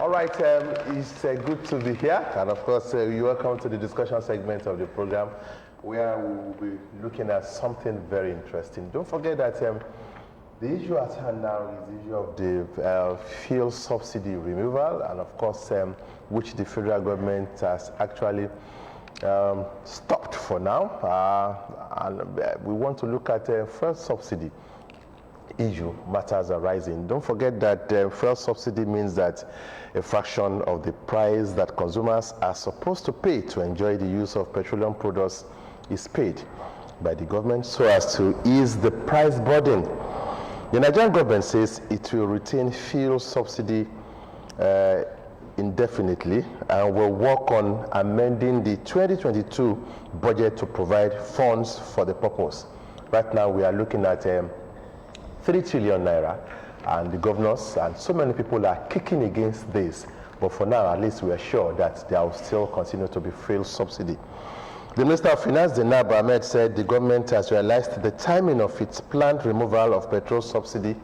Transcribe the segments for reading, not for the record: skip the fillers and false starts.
All right, it's good to be here, and of course, you're welcome to the discussion segment of the program, where we will be looking at something very interesting. Don't forget that the issue at hand now is the issue of the fuel subsidy removal, and of course, which the federal government has actually stopped for now. And we want to look at fuel subsidy issue, matters arising. Don't forget that fuel subsidy means that a fraction of the price that consumers are supposed to pay to enjoy the use of petroleum products is paid by the government so as to ease the price burden. The Nigerian government says it will retain fuel subsidy indefinitely and will work on amending the 2022 budget to provide funds for the purpose. Right now we are looking at 3 trillion naira, and the governors and so many people are kicking against this. But for now, at least we are sure that there will still continue to be fuel subsidy. The Minister of Finance, Zainab Ahmed, said the government has realized the timing of its planned removal of petrol subsidy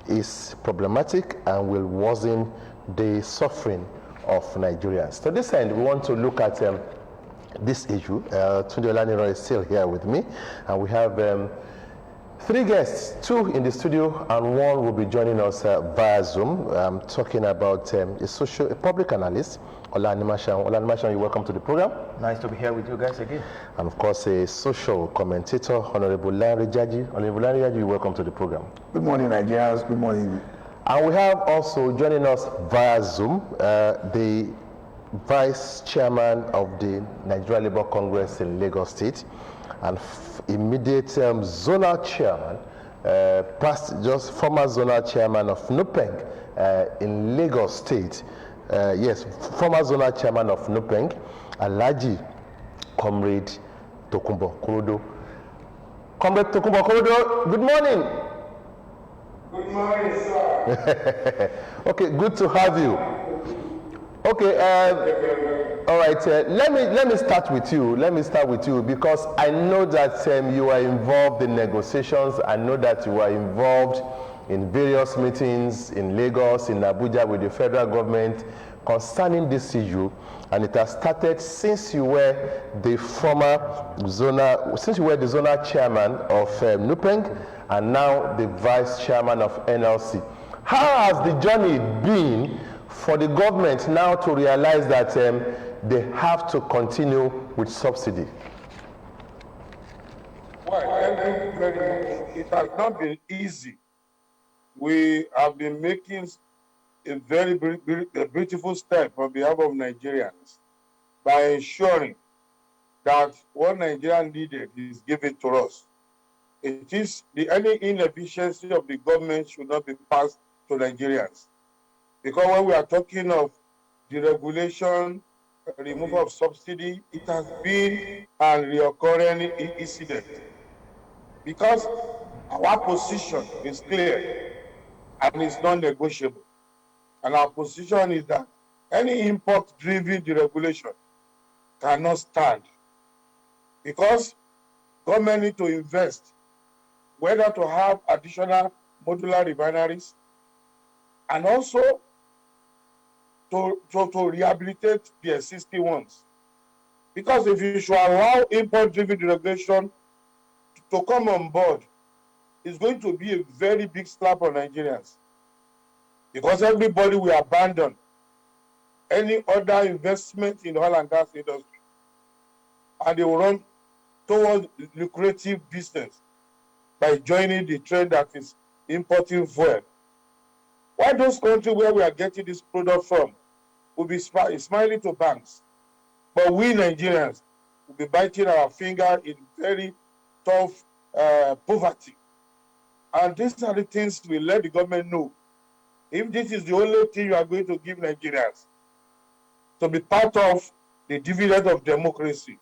is problematic and will worsen the suffering of Nigerians. To this end, we want to look at this issue. Tunde Olaniro is still here with me, and we have 3 guests, 2 in the studio, and 1 will be joining us via Zoom, talking about a public analyst, Olanimashan. Olanimashan, you're welcome to the program. Nice to be here with you guys again. And of course, a social commentator, Honorable Lanre Jaji. Honorable Lanre Jaji, you're welcome to the program. Good morning, Nigerians. Good morning. And we have also joining us via Zoom, the Vice Chairman of the Nigeria Labour Congress in Lagos State, and immediate zonal chairman, former zonal chairman of NUPENG in Lagos State. Yes, former zonal chairman of NUPENG, Alhaji Comrade Tokunbo Korodo. Comrade Tokunbo Korodo, good morning. Good morning, sir. Okay, good to have you. Okay, all right. Let me start with you. Let me start with you because I know that you are involved in negotiations. I know that you are involved in various meetings in Lagos, in Abuja with the federal government concerning this issue, and it has started since you were the zonal chairman of NUPENG, and now the vice chairman of NLC. How has the journey been for the government now to realize that they have to continue with subsidy? Well, thank you very much. It has not been easy. We have been making a very beautiful step on behalf of Nigerians by ensuring that what Nigeria needed is given to us. It is any inefficiency of the government should not be passed to Nigerians. Because when we are talking of deregulation, removal of subsidy, it has been a recurring incident. Because our position is clear and it's non-negotiable. And our position is that any import-driven deregulation cannot stand. Because government need to invest, whether to have additional modular refineries, and also to rehabilitate the existing ones. Because if you should allow import-driven deregulation to come on board, it's going to be a very big slap on Nigerians. Because everybody will abandon any other investment in the oil and gas industry. And they will run towards lucrative business by joining the trend that is importing fuel. Why those countries where we are getting this product from will be smiling to banks, but we Nigerians will be biting our finger in very tough poverty. And these are the things we let the government know. If this is the only thing you are going to give Nigerians to be part of the dividend of democracy,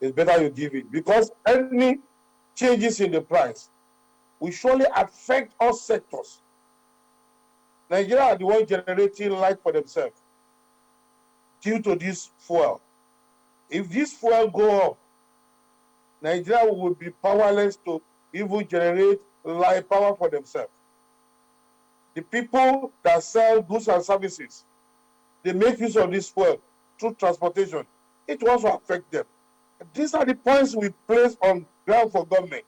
it's better you give it. Because any changes in the price will surely affect all sectors. Nigeria are the ones generating light for themselves due to this fuel. If this fuel go up, Nigeria will be powerless to even generate light power for themselves. The people that sell goods and services they make use of this fuel through transportation, it will also affect them. These are the points we place on ground for government.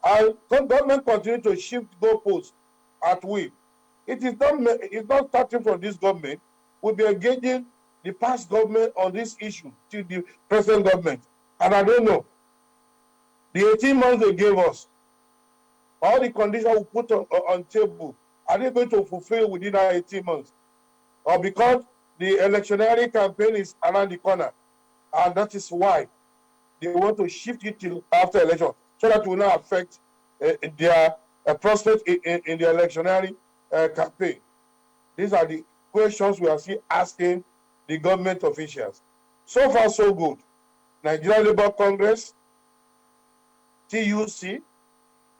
And government continue to shift goalposts at will. It's not starting from this government. We'll be engaging the past government on this issue to the present government. And I don't know. The 18 months they gave us, all the conditions we put on table, are they going to fulfill within our 18 months? Or because the electionary campaign is around the corner, and that is why they want to shift it till after election, so that will not affect their prospects in the electionary campaign. These are the questions we are still asking the government officials. So far, so good. Nigeria Labour Congress, TUC,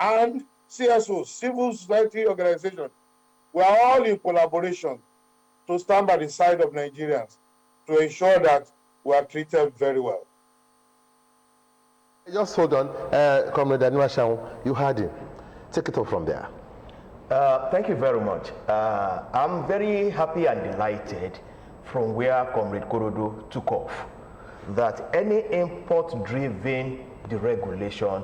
and CSO, civil society organization, we are all in collaboration to stand by the side of Nigerians to ensure that we are treated very well. Just hold on, Comrade Anuashan, you heard him. Take it up from there. Thank you very much. I'm very happy and delighted from where Comrade Korodu took off, that any import-driven deregulation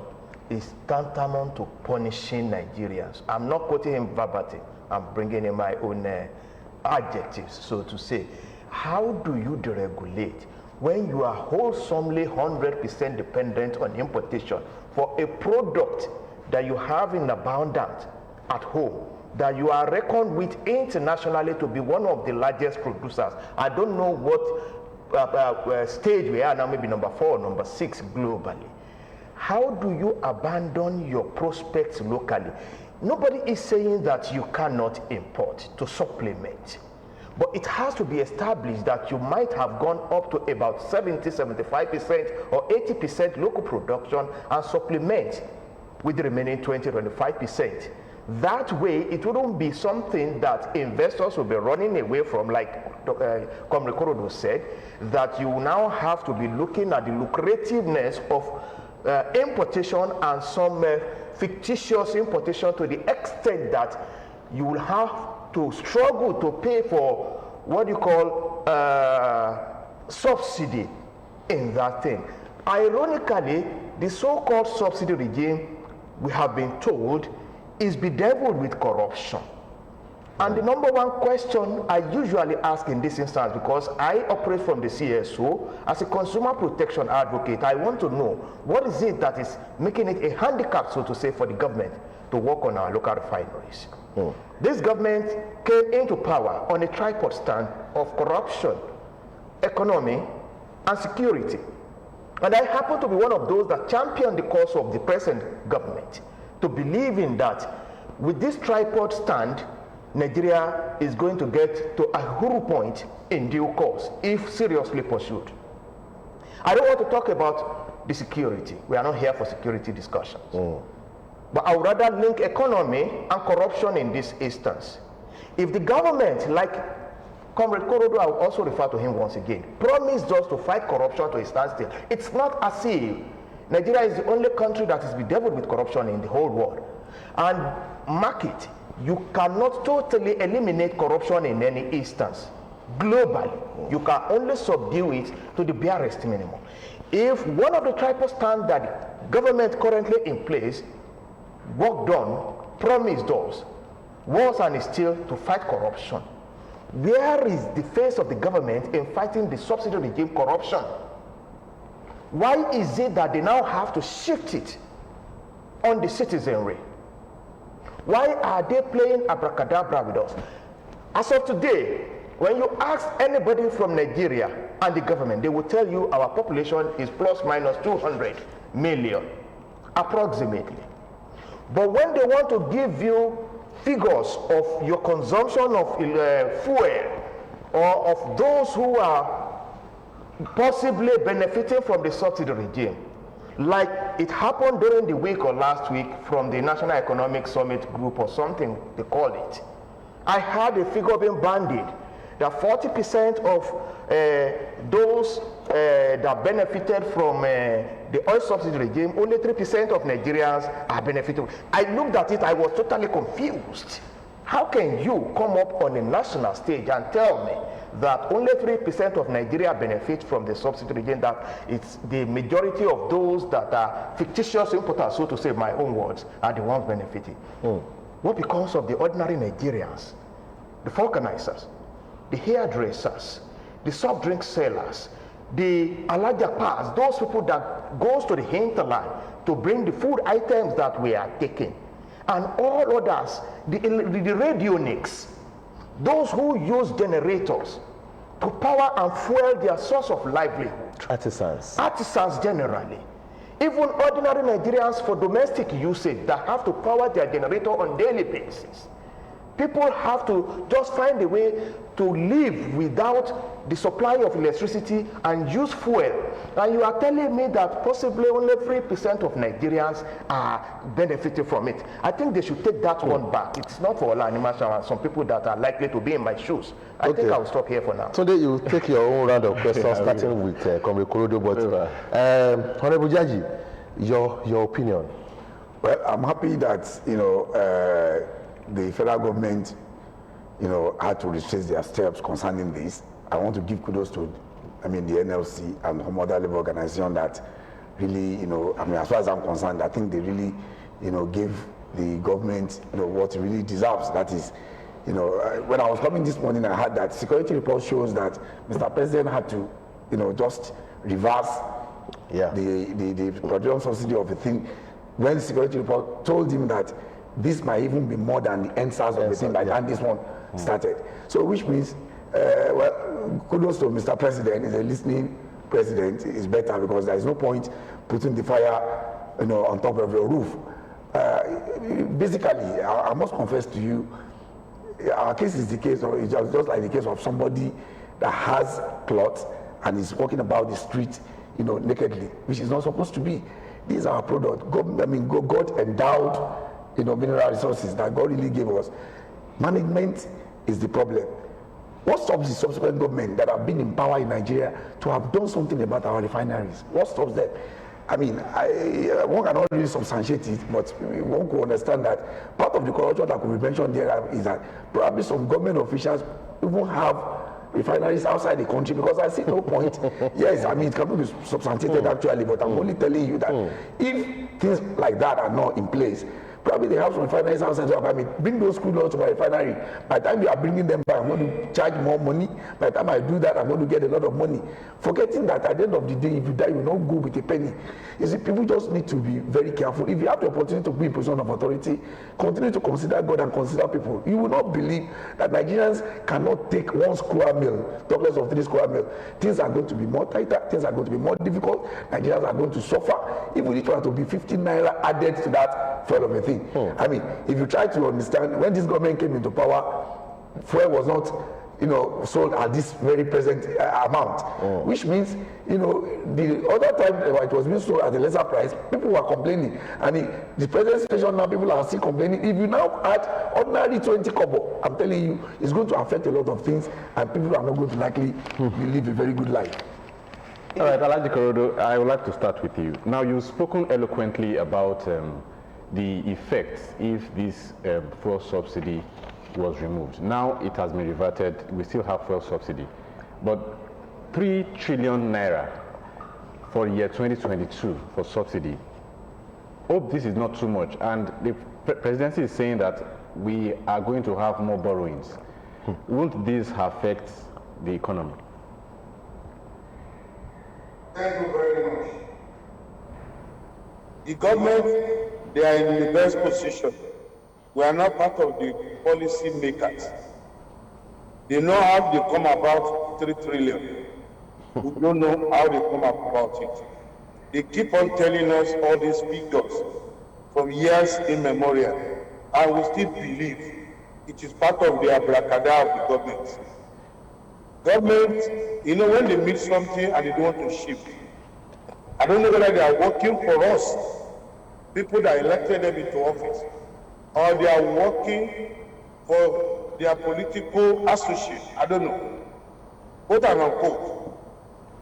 is tantamount to punishing Nigerians. I'm not quoting him verbatim. I'm bringing in my own adjectives, so to say. How do you deregulate when you are wholesomely 100% dependent on importation for a product that you have in abundance at home, that you are reckoned with internationally to be one of the largest producers? I don't know what stage we are now, maybe number 4 or number 6 globally. How do you abandon your prospects locally? Nobody is saying that you cannot import to supplement, but it has to be established that you might have gone up to about 70, 75% or 80% local production and supplement with the remaining 20, 25%. That way, it wouldn't be something that investors will be running away from, like Comrade Korodu said, that you now have to be looking at the lucrativeness of importation and some fictitious importation to the extent that you will have to struggle to pay for what you call subsidy in that thing. Ironically, the so-called subsidy regime, we have been told, is bedeviled with corruption. And the number one question I usually ask in this instance, because I operate from the CSO as a consumer protection advocate, I want to know what is it that is making it a handicap, so to say, for the government to work on our local refineries. This government came into power on a tripod stand of corruption, economy, and security. And I happen to be one of those that championed the cause of the present government, to believe in that with this tripod stand, Nigeria is going to get to a huru point in due course if seriously pursued. I don't want to talk about the security. We are not here for security discussions. But I would rather link economy and corruption in this instance. If the government, like Comrade Korodu, I will also refer to him once again, promised us to fight corruption to a standstill, it's not as if Nigeria is the only country that is bedeviled with corruption in the whole world. And mark it, you cannot totally eliminate corruption in any instance. Globally, you can only subdue it to the barest minimum. If one of the tripod stands that the government currently in place worked on, promised us, was and is still to fight corruption, where is the face of the government in fighting the subsidy regime corruption? Why is it that they now have to shift it on the citizenry? Why are they playing abracadabra with us? As of today, when you ask anybody from Nigeria and the government, they will tell you our population is plus minus 200 million, approximately. But when they want to give you figures of your consumption of fuel, or of those who are possibly benefiting from the subsidy regime, like it happened during the week or last week from the National Economic Summit Group or something they call it, I had a figure being bandied that 40% of those that benefited from the oil subsidy regime, only 3% of Nigerians are benefiting. I looked at it, I was totally confused. How can you come up on a national stage and tell me that only 3% of Nigeria benefit from the subsidy regime, that it's the majority of those that are fictitious importers, so to say, my own words, are the ones benefiting. What because of the ordinary Nigerians, the vulcanizers, the hairdressers, the soft drink sellers, the alajapas, those people that goes to the hinterland to bring the food items that we are taking, and all others, the radionics, those who use generators to power and fuel their source of livelihood. Artisans generally. Even ordinary Nigerians for domestic usage that have to power their generator on daily basis. People have to just find a way to live without the supply of electricity and use fuel. And you are telling me that possibly only 3% of Nigerians are benefiting from it. I think they should take that one back. It's not for Ola Animasha and some people that are likely to be in my shoes. I think I will stop here for now. Today you take your own round of questions, starting with Comrade Korodo. But Honorable Jaji, your opinion? Well, I'm happy that the federal government, had to retrace their steps concerning this. I want to give kudos to, the NLC and some other labor organization that really, as far as I'm concerned, I think they really, gave the government, what it really deserves. That is, when I was coming this morning, I heard that security report shows that Mr. President had to, just reverse the production subsidy of the thing when security report told him that this might even be more than the NSAS of the thing by the time this one started. So which means, kudos to Mr. President. He's a listening president. It's better because there is no point putting the fire, on top of your roof. Basically, I must confess to you, our case is the case, or it's just like the case of somebody that has plots and is walking about the street, nakedly, which is not supposed to be. These are our products. God endowed, mineral resources that God really gave us. Management is the problem. What stops the subsequent government that have been in power in Nigeria to have done something about our refineries? What stops them? One cannot really substantiate it, but one could understand that part of the corruption that could be mentioned there is that probably some government officials even have refineries outside the country, because I see no point. Yes, it cannot be substantiated actually, but I'm only telling you that if things like that are not in place, probably they have some refineries outside. So bring those crude oil to my refinery. By the time you are bringing them back, I'm going to charge more money. By the time I do that, I'm going to get a lot of money. Forgetting that at the end of the day, if you die, you will not go with a penny. You see, people just need to be very careful. If you have the opportunity to be in position of authority, continue to consider God and consider people. You will not believe that Nigerians cannot take 1 square meal, talk less of 3 square meal. Things are going to be more tighter. Things are going to be more difficult. Nigerians are going to suffer. Even if it were to be 15 naira added to that fuel of a thing. If you try to understand, when this government came into power, fuel was not, sold at this very present amount, which means, the other time it was being sold at a lesser price, people were complaining, and the present situation now, people are still complaining. If you now add ordinary 20 kobo, I'm telling you, it's going to affect a lot of things, and people are not going to likely live a very good life. All right, Alhaji Korodo, I would like to start with you. Now, you've spoken eloquently about the effects if this fuel subsidy was removed. Now it has been reverted. We still have fuel subsidy, but 3 trillion naira for year 2022 for subsidy. Hope this is not too much, and the presidency is saying that we are going to have more borrowings. Won't this affect the economy? Thank you very much. The government, they are in the best position. We are not part of the policy makers. They know how they come about 3 trillion. We don't know how they come about it. They keep on telling us all these figures from years immemorial, and we still believe it is part of the abracadabra of the government. Government, when they meet something and they don't want to shift, I don't know whether they are working for us, people that elected them into office, or they are working for their political associate. I don't know. Quote and unquote.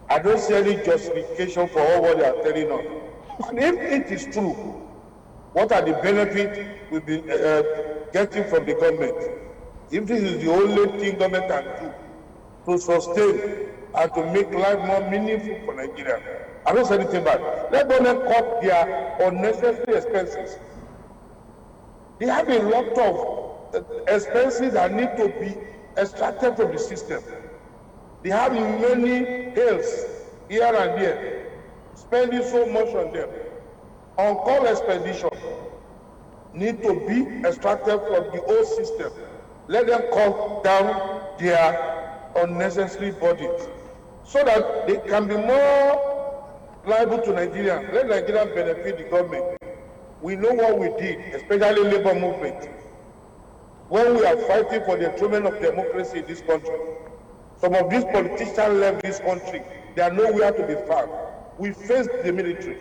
I don't see any justification for all what they are telling us. And if it is true, what are the benefits we've been getting from the government? If this is the only thing government can do, to sustain and to make life more meaningful for Nigeria. I don't say anything bad. Let government cut their unnecessary expenses. They have a lot of expenses that need to be extracted from the system. They have many hills here and there, spending so much on them. On-call expedition need to be extracted from the old system. Let them cut down their unnecessary burdens so that they can be more liable to Nigeria. Let Nigeria benefit the government. We know what we did, especially labor movement. When we are fighting for the enthronement of democracy in this country, some of these politicians left this country. They are nowhere to be found. We faced the military,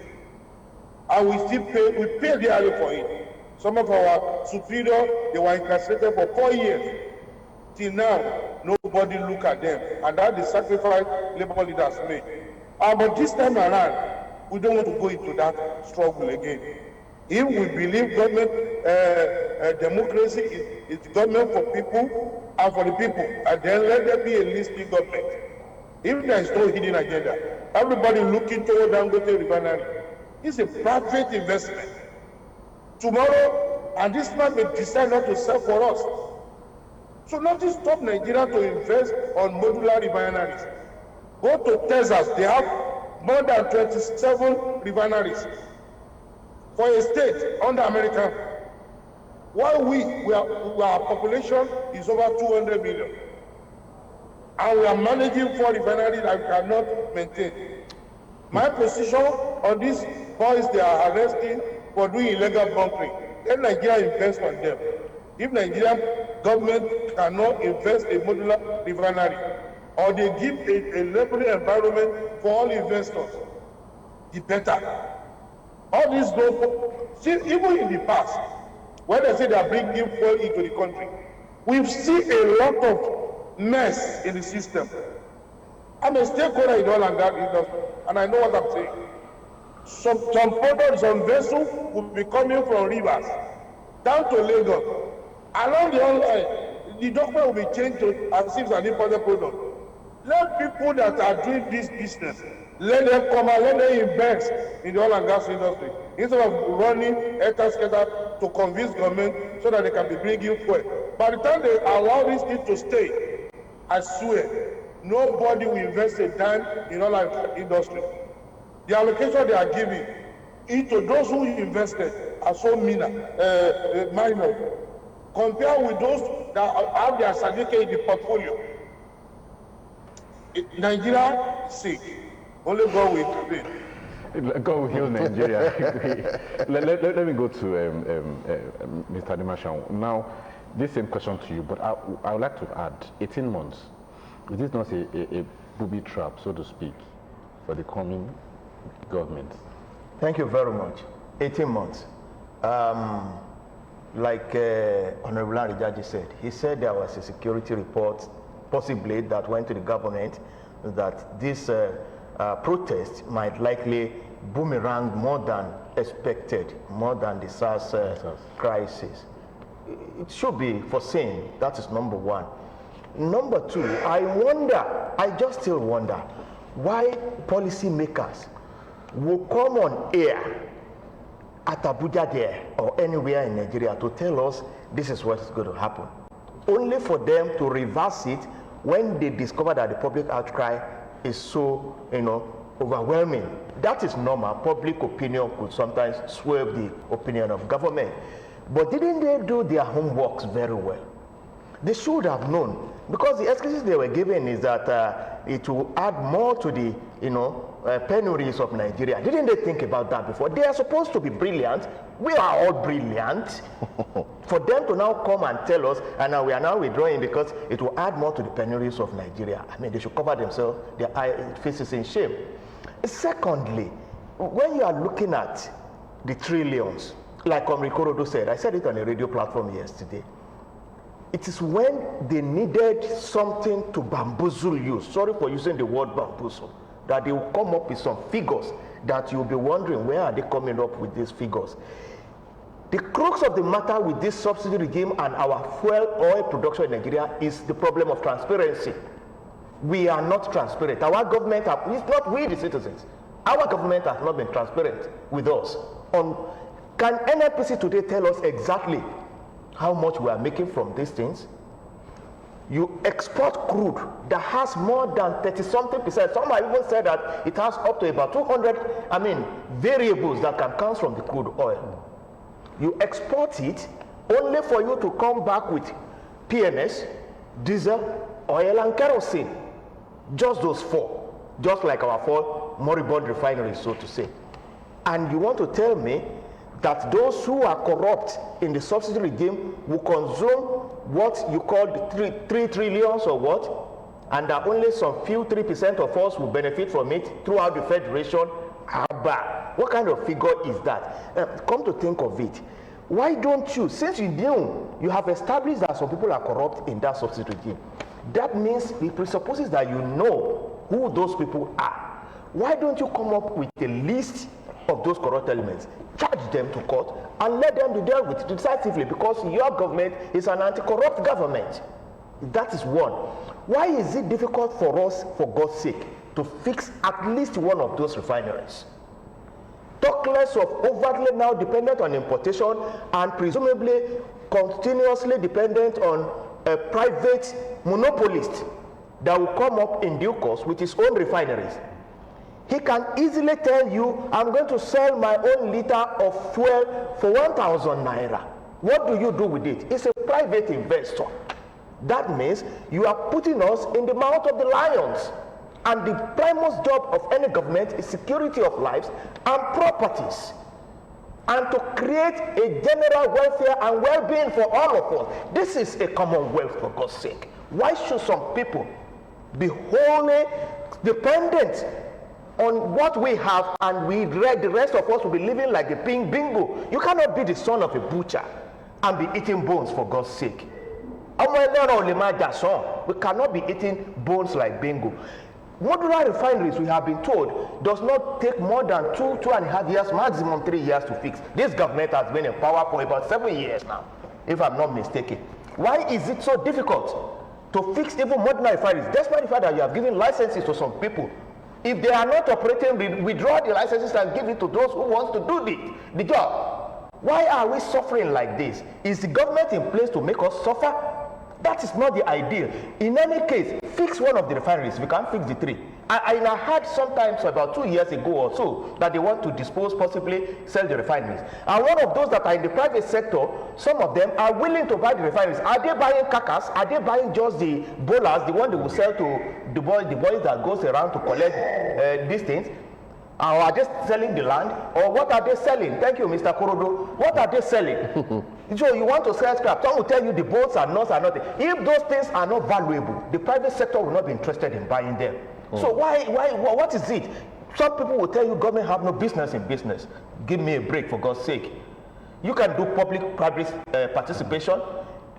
and we still pay dearly for it. Some of our superiors, they were incarcerated for 4 years. Till now, nobody look at them, and that's the sacrifice labor leaders made. But this time around, we don't want to go into that struggle again. If we believe government democracy is government for people and for the people, and then let there be a listening government. If there is no hidden agenda, everybody looking toward Dangote refinery. It's a private investment. Tomorrow, and this man may decide not to sell for us. So nothing stop Nigeria to invest on modular refineries. Go to Texas, they have more than 27 refineries for a state under America. While our population is over 200 million. And we are managing 4 refineries that we cannot maintain. My position on these boys they are arresting for doing illegal bunkering, let Nigeria invest on them. If Nigerian government cannot invest in modular refinery, or they give a leveling environment for all investors, the better. All these see, even in the past, when they say they are bringing fuel into the country, we've seen a lot of mess in the system. I'm a stakeholder in oil and gas industry, and I know what I'm saying. Some products, some vessels will be coming from rivers down to Lagos. Along the line, the document will be changed to as if it's an imported product. Let people that are doing this business, let them come and let them invest in the oil and gas industry instead of running scatter to convince government so that they can be bringing fuel. By the time they allow this thing to stay, I swear, nobody will invest a dime in oil and industry. The allocation they are giving into those who invested are so minor compared with those that have their certificate in the portfolio. Nigeria sick. Only God will intervene. God will heal Nigeria. let me go to Mr. Dimashan. Now, this same question to you, but I would like to add 18 months. Is this not a booby trap, so to speak, for the coming government? Thank you very much. 18 months. Like Honorable Rijaji said, he said there was a security report possibly that went to the government that this protest might likely boomerang more than expected, more than the SARS crisis. It should be foreseen. That is number one. Number two, I just still wonder why policymakers will come on air at Abuja there or anywhere in Nigeria to tell us this is what is going to happen, only for them to reverse it when they discover that the public outcry is so, overwhelming. That is normal. Public opinion could sometimes swerve the opinion of government. But didn't they do their homeworks very well? They should have known, because the excuses they were given is that it will add more to the, penuries of Nigeria. Didn't they think about that before? They are supposed to be brilliant. We are all brilliant. For them to now come and tell us, and now we are now withdrawing because it will add more to the penuries of Nigeria. I mean, they should cover themselves, their faces in shame. Secondly, when you are looking at the trillions, like Omrikorodo said, I said it on a radio platform yesterday, it is when they needed something to bamboozle you, sorry for using the word bamboozle, that they will come up with some figures that you'll be wondering, where are they coming up with these figures? The crux of the matter with this subsidy regime and our fuel oil production in Nigeria is the problem of transparency. we are not transparent. Our government, it's not we the citizens. Our government has not been transparent with us. Can NNPC today tell us exactly how much we are making from these things? You export crude that has more than 30-something%. Some have even said that it has up to about 200, variables that can come from the crude oil. You export it only for you to come back with PMS, diesel, oil, and kerosene. Just those four. Just like our 4 moribund refineries, so to say. And you want to tell me that those who are corrupt in the subsidy regime will consume what you call the 3 trillions or what, and that only some few 3% of us will benefit from it throughout the federation? What kind of figure is that? Come to think of it, why don't you, since you knew you have established that some people are corrupt in that subsidy regime, that means it presupposes that you know who those people are. Why don't you come up with a list of those corrupt elements, charge them to court, and let them be dealt with decisively, because your government is an anti-corrupt government. That is one. Why is it difficult for us, for God's sake, to fix at least one of those refineries? Talk less of overtly now dependent on importation and presumably continuously dependent on a private monopolist that will come up in due course with his own refineries. He can easily tell you, I'm going to sell my own liter of fuel for 1,000 naira. What do you do with it? It's a private investor. That means you are putting us in the mouth of the lions. And the primus job of any government is security of lives and properties, and to create a general welfare and well-being for all of us. This is a commonwealth, for God's sake. Why should some people be wholly dependent on what we have, and the rest of us will be living like a bingo? You cannot be the son of a butcher and be eating bones, for God's sake. We cannot be eating bones like bingo. Modular refineries, we have been told, does not take more than 2.5 years, maximum 3 years to fix. This government has been in power for about 7 years now, if I'm not mistaken. Why is it so difficult to fix even modular refineries, despite the fact that you have given licenses to some people? If they are not operating, withdraw the licenses and give it to those who want to do the job. Why are we suffering like this? Is the government in place to make us suffer? That is not the ideal. In any case, fix one of the refineries. We can't fix the 3. I heard sometimes about 2 years ago or so that they want to dispose, possibly sell the refineries. And one of those that are in the private sector, some of them are willing to buy the refineries. Are they buying carcass? Are they buying just the bowlers, the one they will sell to the boys that goes around to collect these things? Or are they selling the land? Or what are they selling? Thank you, Mr. Korodo. What are they selling? So you want to sell scrap. Some will tell you the boats are not nothing. If those things are not valuable, the private sector will not be interested in buying them. So what is it? Some people will tell you government have no business in business. Give me a break, for God's sake. You can do public-private participation,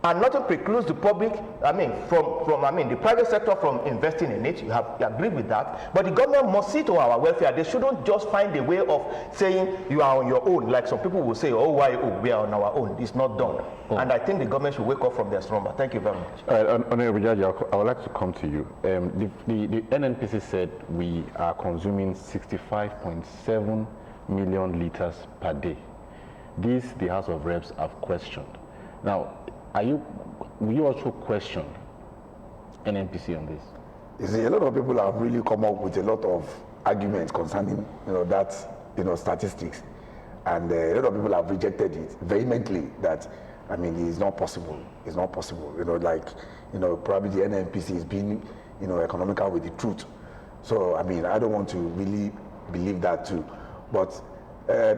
and nothing precludes the public, the private sector from investing in it. You agree with that. But the government must see to our welfare. They shouldn't just find a way of saying you are on your own, like some people will say, we are on our own. It's not done. And I think the government should wake up from their slumber. Thank you very much. Honorable Judge, I would like to come to you. The NNPC said we are consuming 65.7 million liters per day. This, the House of Reps have questioned. Now, will you also question NNPC on this? You see, a lot of people have really come up with a lot of arguments concerning, that, statistics, and a lot of people have rejected it vehemently. That, it's not possible. It's not possible. Probably the NNPC is being, economical with the truth. So, I don't want to really believe that too. But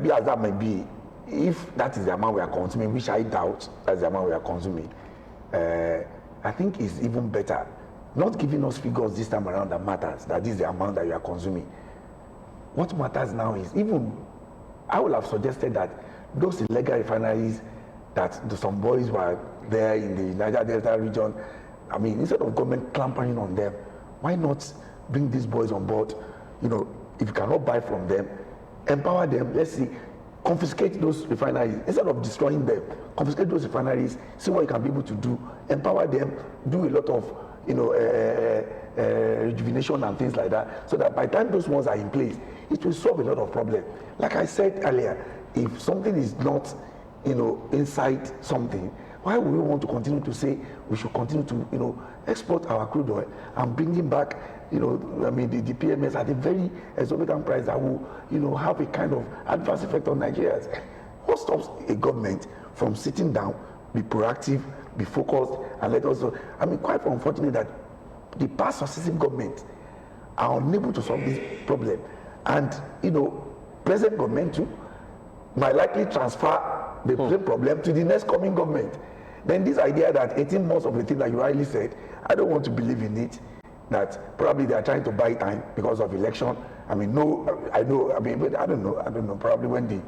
be as that may be, if that is the amount we are consuming, which I doubt that's the amount we are consuming, I think it's even better not giving us figures this time around that matters, that this is the amount that you are consuming. What matters now is, even I would have suggested that those illegal refineries that some boys were there in the Niger Delta region, instead of government clamping on them, why not bring these boys on board? If you cannot buy from them, empower them. Let's see, confiscate those refineries instead of destroying them. Confiscate those refineries, see what you can be able to do, empower them, do a lot of rejuvenation and things like that, so that by the time those ones are in place, it will solve a lot of problems. Like I said earlier, if something is not, inside something, why would we want to continue to say we should continue to, export our crude oil and bring it back, the PMS at a very exorbitant price that will, have a kind of adverse effect on Nigerians? What stops a government from sitting down, be proactive, be focused, and let us know? Quite unfortunate that the past successive governments are unable to solve this problem, and present government too might likely transfer the same problem to the next coming government. Then this idea that 18 months of the thing that you rightly said, I don't want to believe in it, that probably they are trying to buy time because of election. I don't know, probably when the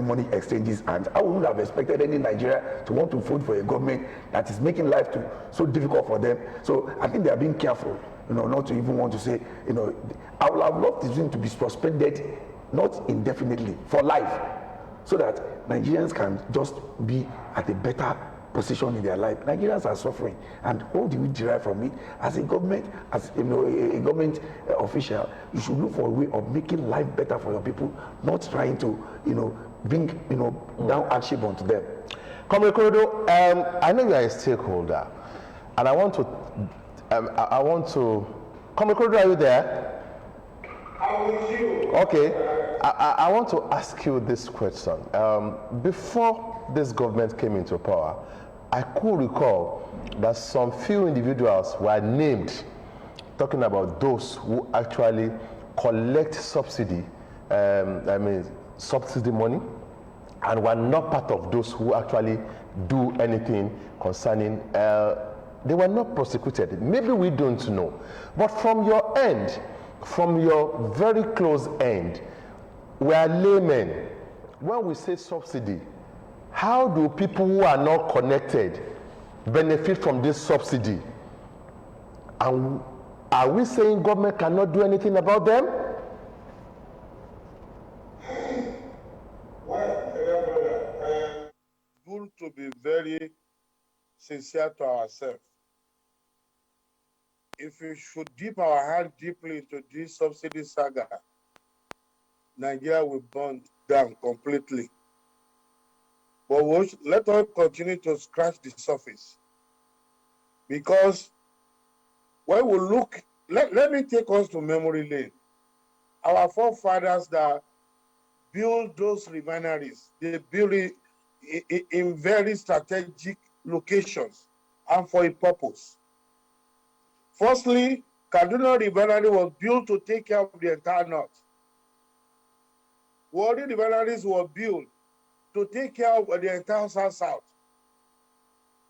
money exchanges, and I wouldn't have expected any Nigeria to want to vote for a government that is making life so difficult for them. So I think they are being careful, not to even want to say, I would have loved this thing to be suspended, not indefinitely, for life, so that Nigerians can just be at a better position in their life. Nigerians are suffering, and what do we derive from it? As a government, as a government official, you should look for a way of making life better for your people, not trying to, bring, down hardship onto them. Comrade Korodo, I know you are a stakeholder, and I want to, Comrade Korodo, are you there? I'm with you. Okay. I want to ask you this question. Before this government came into power, I could recall that some few individuals were named talking about those who actually collect subsidy, subsidy money, and were not part of those who actually do anything concerning, they were not prosecuted. Maybe we don't know. But from your end, from your very close end, we are laymen. When we say subsidy, how do people who are not connected benefit from this subsidy? And are we saying government cannot do anything about them? Good to be very sincere to ourselves. If we should dip our hand deeply into this subsidy saga, Nigeria will burn down completely. But let us continue to scratch the surface. Because when we look, let me take us to memory lane. Our forefathers that built those refineries, they built it in very strategic locations and for a purpose. Firstly, Kaduna Refinery was built to take care of the entire north. Warri refineries were built to take care of the entire south.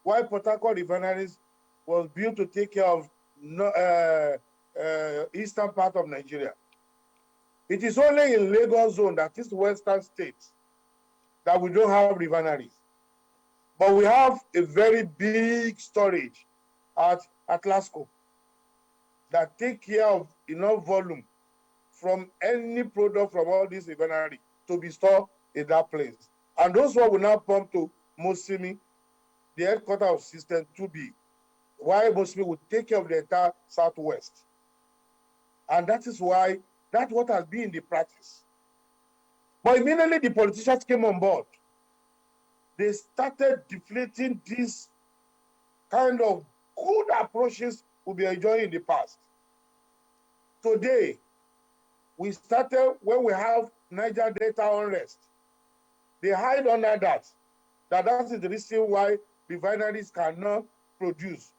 While Port Harcourt refineries was built to take care of eastern part of Nigeria. It is only in Lagos zone, that is western states, that we don't have refineries. But we have a very big storage at Atlasco that take care of enough volume from any product from all these refineries to be stored in that place. And those ones will now pump to Mosimi, the headquarters of System 2B, while Mosimi will take care of the entire southwest. And that is why that's what has been the practice. But immediately the politicians came on board. They started deflating these kind of good approaches we've been enjoying in the past. Today, we started when we have Niger Delta unrest. They hide under that is the reason why refineries cannot produce.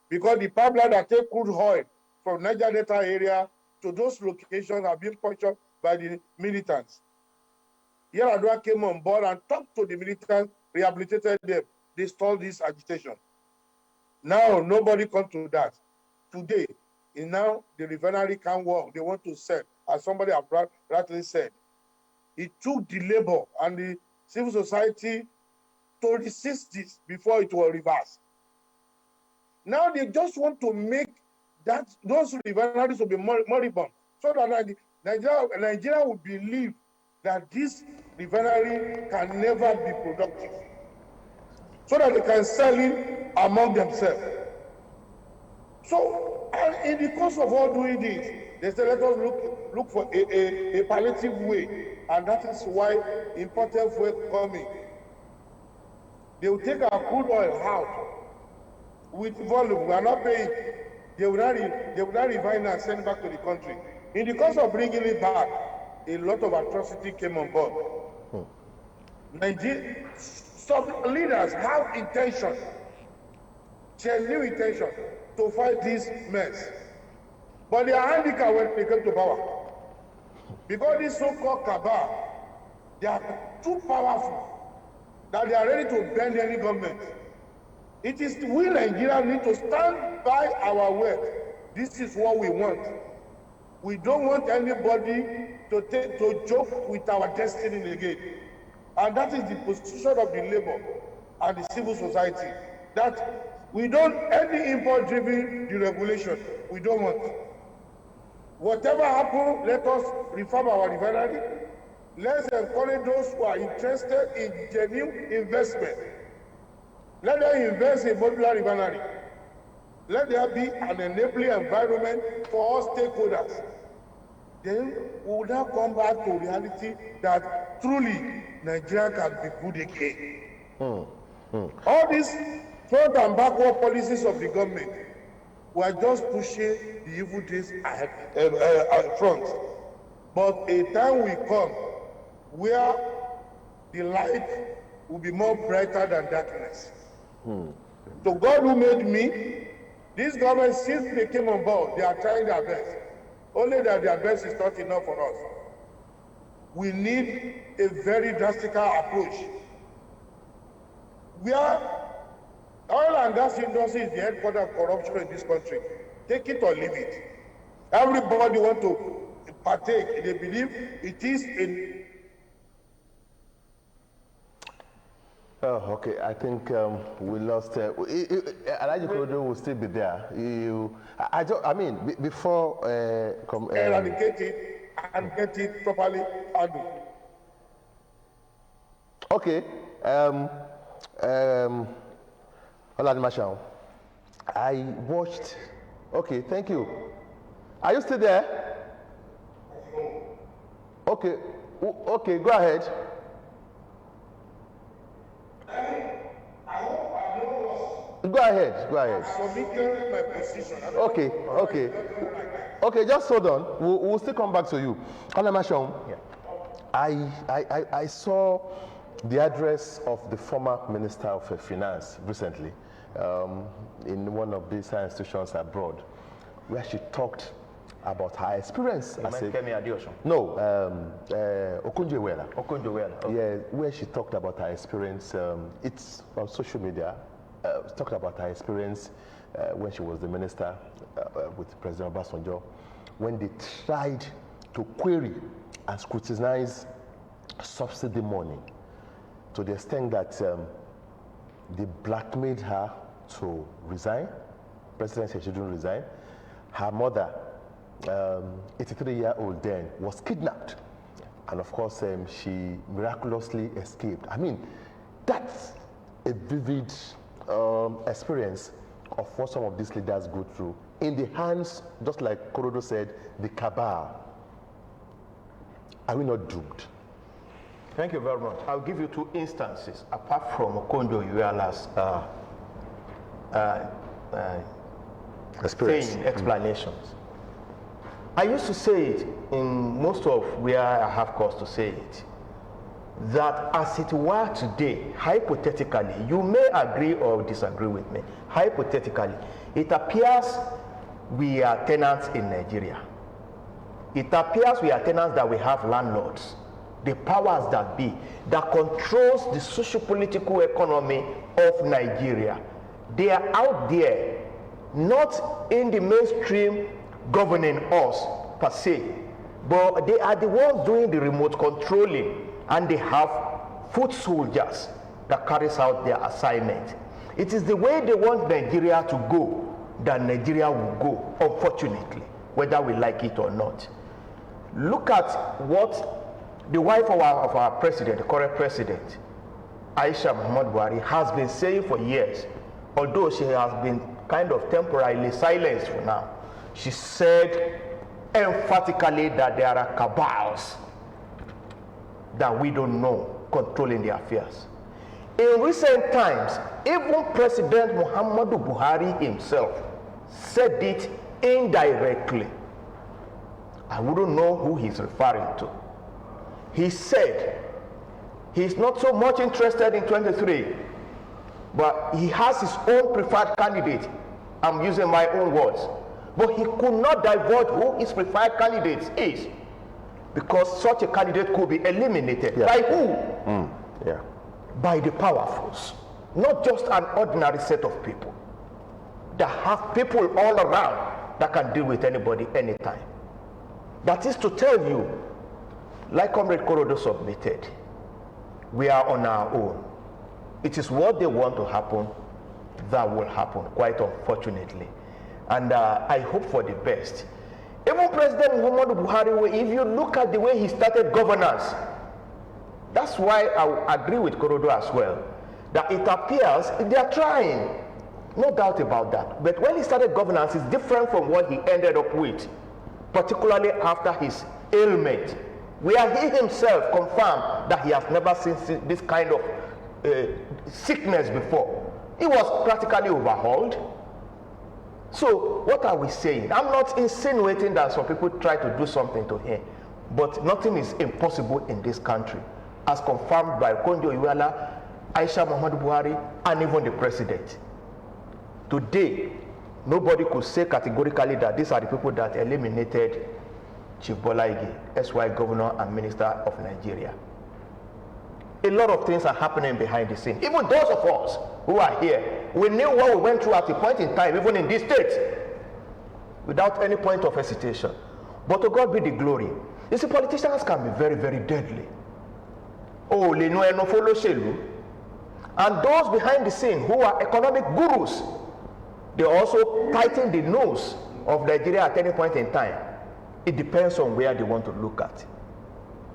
Because the pipeline that take crude oil from Niger Delta area to those locations have been punctured by the militants. Yar'Adua came on board and talked to the militants, rehabilitated them. They stalled this agitation. Now, nobody comes to that. Today, now the refinery can't work. They want to sell, as somebody rightly said. It took the labor and the civil society to resist this before it was reversed. Now they just want to make those refineries will be moribund, so that Nigeria will believe that this refinery can never be productive, so that they can sell it among themselves. So, and in the course of all doing this, they said, let us look for a palliative way. And that is why imported fuel coming. They will take our crude oil out with volume. We are not paying. They will not refine and send back to the country. In the course of bringing it back, a lot of atrocity came on board. Some leaders have intention, genuine intention, to fight this mess. But they are handicapped when they come to power. Because this so-called cabal, they are too powerful that they are ready to bend any government. It is we Nigerians need to stand by our word. This is what we want. We don't want anybody to joke with our destiny again. And that is the position of the labor and the civil society. That we don't, any import-driven deregulation, we don't want. Whatever happens, let us reform our refinery. Let's encourage those who are interested in genuine investment. Let them invest in modular refinery. Let there be an enabling environment for all stakeholders. Then we will now come back to reality that truly Nigeria can be good again. All these front and backward policies of the government were just pushing the evil days ahead, front. But a time will come where the light will be more brighter than darkness. So God who made me, this government, since they came on board, they are trying their best. Only that their best is not enough for us. We need a very drastic approach. Where oil and gas industry is the headquarters of corruption in this country. Take it or leave it. Everybody want to partake. They believe it is in. Oh, okay. I think we lost. Alaji Kodo will still be there. I mean, before eradicate it and get it properly handled. Okay. I watched. Okay, thank you. Are you still there? Okay. Okay, go ahead. Go ahead. Go ahead. Submitted my position. Okay. Just hold on. We'll still come back to you. Yeah. I saw the address of the former Minister of Finance recently in one of these institutions abroad, where she talked about her experience as a Okonjo-Iweala. Okay. Yeah, where she talked about her experience. It's on social media. Talked about her experience when she was the minister with President Obasanjo, when they tried to query and scrutinize subsidy money to the extent that they blackmailed her to resign. President said she didn't resign. Her mother, 83-year-old then, was kidnapped. And of course, she miraculously escaped. I mean, that's a vivid experience of what some of these leaders go through in the hands, just like Korodo said, the cabal. Are we not doomed? Thank you very much. I'll give you two instances apart from Okonjo-Iweala's explanations. I used to say it in most of where I have cause to say it, that as it were today, hypothetically, you may agree or disagree with me, hypothetically, it appears we are tenants in Nigeria. It appears we are tenants that we have landlords, the powers that be, that controls the socio-political economy of Nigeria. They are out there, not in the mainstream governing us per se, but they are the ones doing the remote controlling, and they have foot soldiers that carries out their assignment. It is the way they want Nigeria to go that Nigeria will go, unfortunately, whether we like it or not. Look at what the wife of our president, the current president, Aisha Muhammad Buhari, has been saying for years, although she has been kind of temporarily silenced for now. She said emphatically that there are cabals that we don't know controlling the affairs. In recent times, even President Muhammadu Buhari himself said it indirectly. I wouldn't know who he's referring to. He said he's not so much interested in 23, but he has his own preferred candidate. I'm using my own words. But he could not divulge who his preferred candidate is, because such a candidate could be eliminated. Yeah. By who? Yeah. By the powerfuls, not just an ordinary set of people that have people all around that can deal with anybody anytime. That is to tell you, like Comrade Korodo submitted, we are on our own. It is what they want to happen that will happen, quite unfortunately. And I hope for the best. Even President Muhammadu Buhari, if you look at the way he started governance, that's why I agree with Korodo as well, that it appears they are trying, no doubt about that. But when he started governance, it's different from what he ended up with, particularly after his ailment, where he himself confirmed that he has never seen this kind of sickness before. He was practically overhauled. So what are we saying? I'm not insinuating that some people try to do something to him, but nothing is impossible in this country, as confirmed by Konjo Iweala, Aisha Muhammadu Buhari, and even the president. Today, nobody could say categorically that these are the people that eliminated Chief Bola Ige, SY Governor and Minister of Nigeria. A lot of things are happening behind the scene. Even those of us who are here, we knew what we went through at a point in time, even in this state, without any point of hesitation. But to God be the glory. You see, politicians can be very, very deadly. Oh, they know no follow shelu. And those behind the scene who are economic gurus, they also tighten the nose of Nigeria at any point in time. It depends on where they want to look at.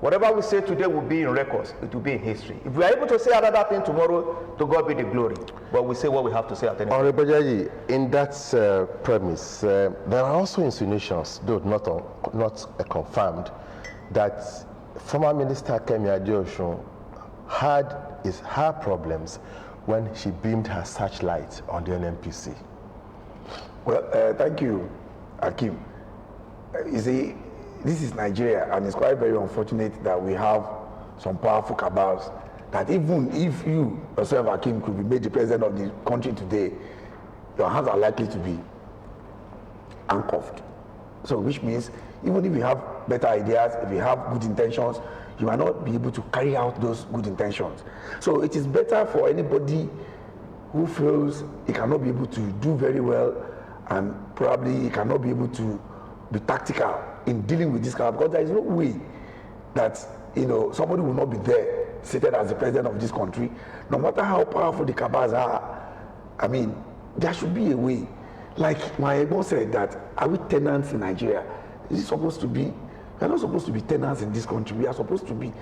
Whatever we say today will be in records, it will be in history. If we are able to say another thing tomorrow, to God be the glory. But we say what we have to say at any point. Honorable Jaji, in that premise, there are also insinuations, though not confirmed, that former Minister Kemi Adeosun had her problems when she beamed her searchlight on the NNPC. Well, thank you, Akim. You see, this is Nigeria, and it's quite very unfortunate that we have some powerful cabals that even if you yourself, Akim, could be made the president of the country today, your hands are likely to be handcuffed. So which means even if you have better ideas, if you have good intentions, you might not be able to carry out those good intentions. So it is better for anybody who feels he cannot be able to do very well, and probably he cannot be able to be tactical in dealing with this kind, because there is no way that somebody will not be there seated as the president of this country, no matter how powerful the cabals are. I mean, there should be a way. Like my boss said, that are we tenants in Nigeria? Is it supposed to be? We are not supposed to be tenants in this country. We are supposed to be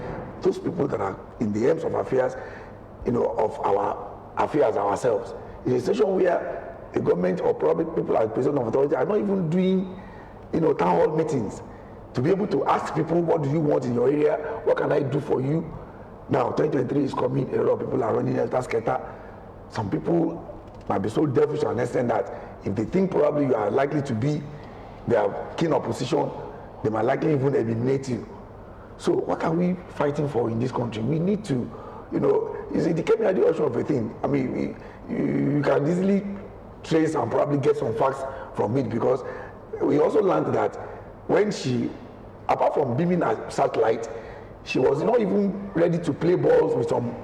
those people that are in the helms of affairs, of our affairs ourselves. In a situation where the government or probably people like president of authority are not even doing town hall meetings to be able to ask people, what do you want in your area? What can I do for you? Now, 2023 is coming. A lot of people are running helter skelter. Some people might be so devilish to understand that if they think probably you are likely to be their keen opposition, they might likely even eliminate you. So what are we fighting for in this country? We need to, you see, the Kemi Adeosun of a thing. I mean, you can easily trace and probably get some facts from it, because we also learned that when she, apart from beaming her satellite, she was not even ready to play balls with some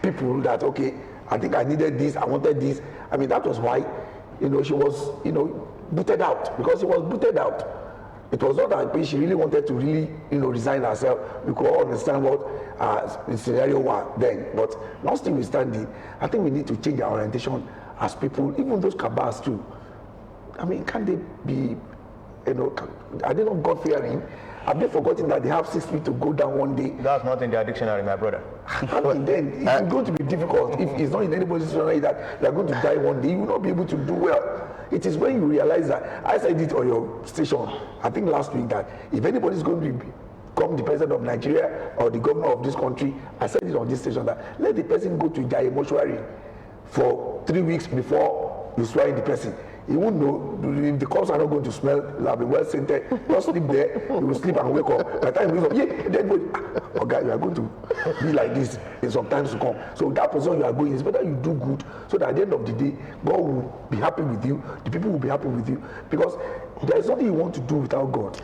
people that, okay, I think I needed this, I wanted this. I mean, that was why, she was, booted out, because she was booted out. It was not that she really wanted to really, resign herself. We could all understand what the scenario was then. But notwithstanding, I think we need to change our orientation as people, even those cabals too. I mean, can they be, are they not God-fearing? Have they forgotten that they have 6 feet to go down one day? That's not in their dictionary, my brother. I mean, then it's going to be difficult. If it's not in anybody's dictionary that they're going to die one day, you will not be able to do well. It is when you realize that, I said it on your station, I think last week, that if anybody's going to become the president of Nigeria or the governor of this country, I said it on this station, that let the person go to Jai mortuary for 3 weeks before you swear in the person. He won't know if the corpse are not going to smell, they'll be well scented. Just sleep there, you will sleep and wake up. By the time you wake up, yeah, dead body. Oh God, you are going to be like this in some times to come. So that position you are going, is better you do good, so that at the end of the day, God will be happy with you, the people will be happy with you, because there is nothing you want to do without God.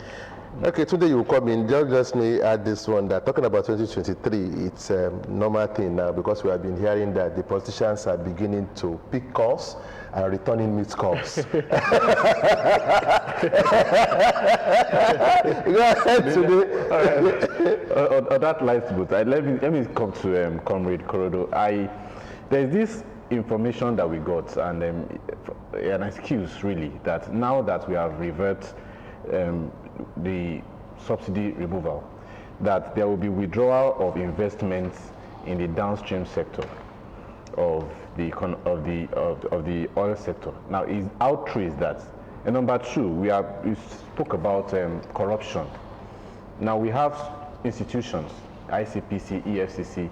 Okay, today you will come in. Just let me add this one, that talking about 2023, it's a normal thing now, because we have been hearing that the politicians are beginning to pick calls and returning missed calls. Go ahead today. On that light boot, let me come to Comrade Korodo. There's this information that we got, and an excuse really, that now that we have reverted the subsidy removal, that there will be withdrawal of investments in the downstream sector of the oil sector. Now, how true is that? And number two, we spoke about corruption. Now we have institutions, ICPC, EFCC.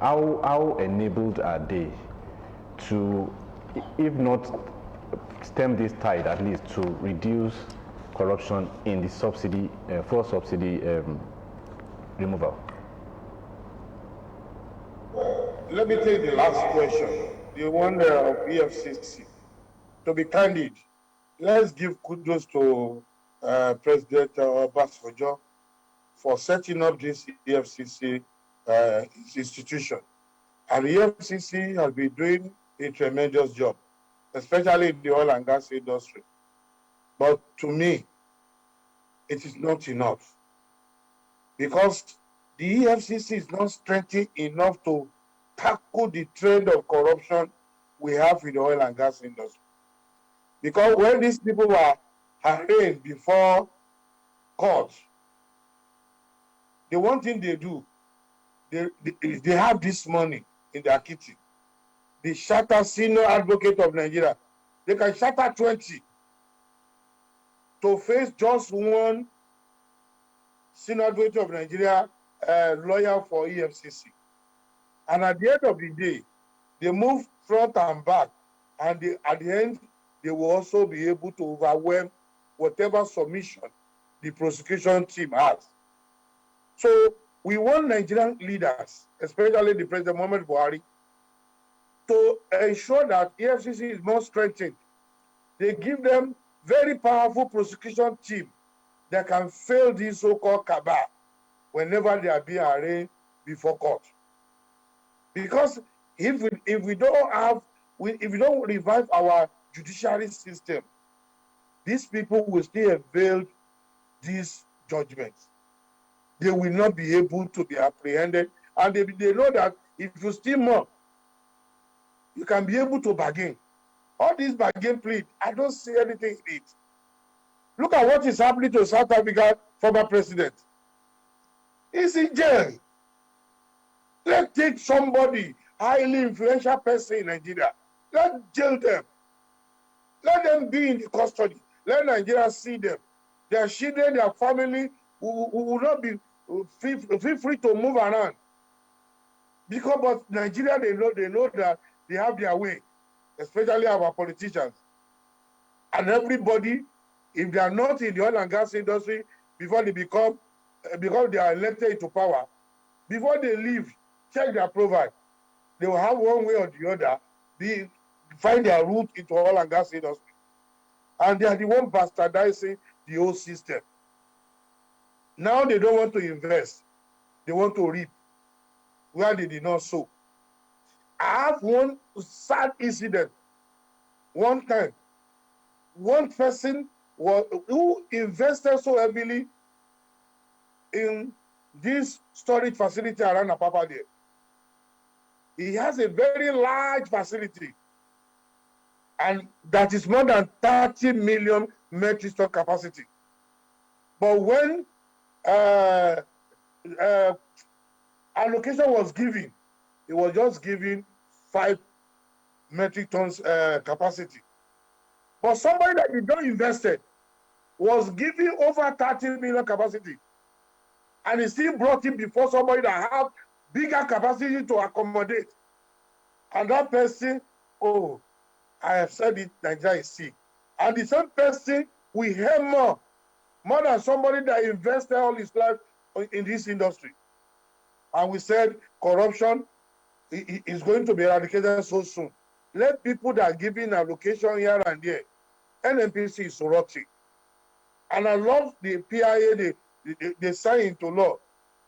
How enabled are they to, if not stem this tide, at least to reduce corruption in the subsidy, fuel subsidy removal? Let me take the last question, the one of EFCC. To be candid, let's give kudos to President Obasanjo for setting up this EFCC institution. And the EFCC has been doing a tremendous job, especially in the oil and gas industry. But to me, it is not enough, because the EFCC is not strengthened enough to tackle the trend of corruption we have in the oil and gas industry. Because when these people were arraigned before court, the one thing they do, they have this money in their kitty. The shatter senior advocate of Nigeria, they can shatter 20 to face just one senior advocate of Nigeria lawyer for EFCC. And at the end of the day, they move front and back, and at the end, they will also be able to overwhelm whatever submission the prosecution team has. So we want Nigerian leaders, especially the President Muhammad Buhari, to ensure that EFCC is more strengthened. They give them very powerful prosecution team that can fail this so-called cabal whenever they are being arraigned before court. Because if we don't revive our judiciary system, these people will still avail these judgments. They will not be able to be apprehended, and they know that if you steal more, you can be able to bargain. All these bargain plead, I don't see anything in it. Look at what is happening to South Africa former president. He's in jail. Let's take somebody, highly influential person in Nigeria. Let's jail them. Let them be in the custody. Let Nigeria see them. Their children, their family will not be feel free to move around. Because but Nigeria, they know that they have their way, especially our politicians. And everybody, if they are not in the oil and gas industry before they become, because they are elected into power, before they leave, check their profile. They will have one way or the other, find their route into oil and gas industry. And they are the one bastardizing the whole system. Now they don't want to invest. They want to reap where they did not sow. I have one sad incident. One time, one person who invested so heavily in this storage facility around Apapa there. He has a very large facility, and that is more than 30 million metric ton capacity. But when allocation was given. It was just giving 5 metric tons capacity. But somebody that did not invested was giving over 30 million capacity. And he still brought him before somebody that have bigger capacity to accommodate. And that person, oh, I have said it, Nigeria is sick. And the same person will have more than somebody that invested all his life in this industry. And we said corruption is going to be eradicated so soon. Let people that are giving allocation here and there. NNPC is rotting. And I love the PIA, they sign into law.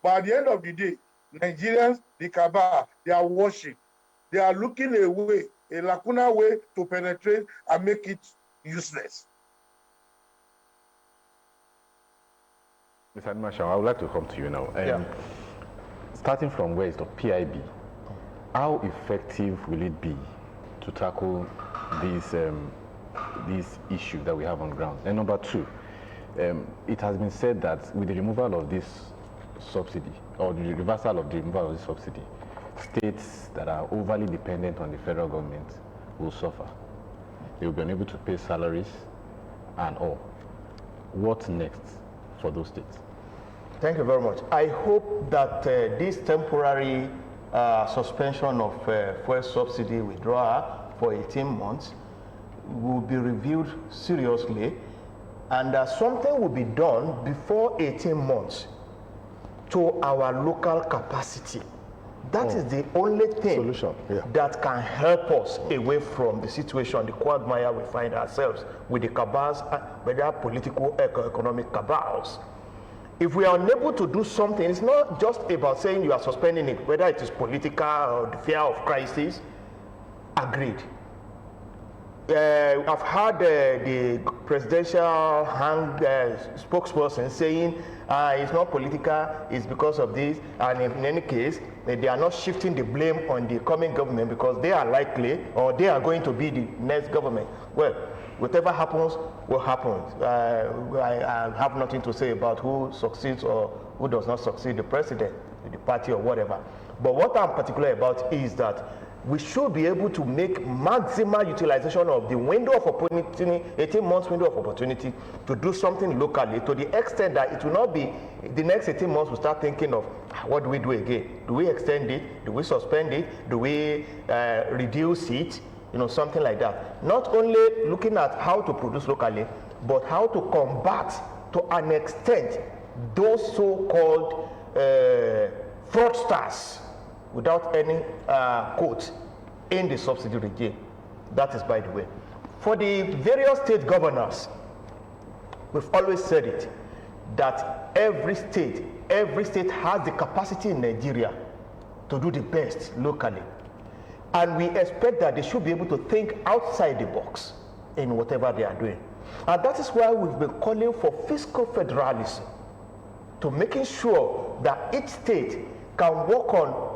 But at the end of the day, Nigerians, the cabal, they are washing. They are looking away, a lacuna way to penetrate and make it useless. Mr. Marshall, I would like to come to you now. Starting from where is the PIB, how effective will it be to tackle this issue that we have on ground? And number two, it has been said that with the removal of this subsidy, or the reversal of the removal of this subsidy, states that are overly dependent on the federal government will suffer. They will be unable to pay salaries and all. What's next for those states? Thank you very much. I hope that this temporary suspension of fuel subsidy withdrawal for 18 months will be reviewed seriously, and that something will be done before 18 months to our local capacity. That is the only thing that can help us away from the situation, the quagmire we find ourselves with the cabals, whether political, economic cabals. If we are unable to do something, it's not just about saying you are suspending it, whether it is political or the fear of crisis. Agreed. I've heard the presidential spokesperson saying it's not political, it's because of this, and in any case, they are not shifting the blame on the coming government because they are likely, or they are going to be the next government. Well, whatever happens will happen. I have nothing to say about who succeeds or who does not succeed, the president, the party, or whatever. But what I'm particular about is that we should be able to make maximal utilization of the window of opportunity, 18 months window of opportunity, to do something locally, to the extent that it will not be the next 18 months we'll start thinking of what do we do again? Do we extend it? Do we suspend it? Do we reduce it? You know, something like that. Not only looking at how to produce locally, but how to combat to an extent those so-called fraudsters, without any quote, in the subsidy regime. That is by the way. For the various state governors, we've always said it, that every state has the capacity in Nigeria to do the best locally. And we expect that they should be able to think outside the box in whatever they are doing. And that is why we've been calling for fiscal federalism, to making sure that each state can work on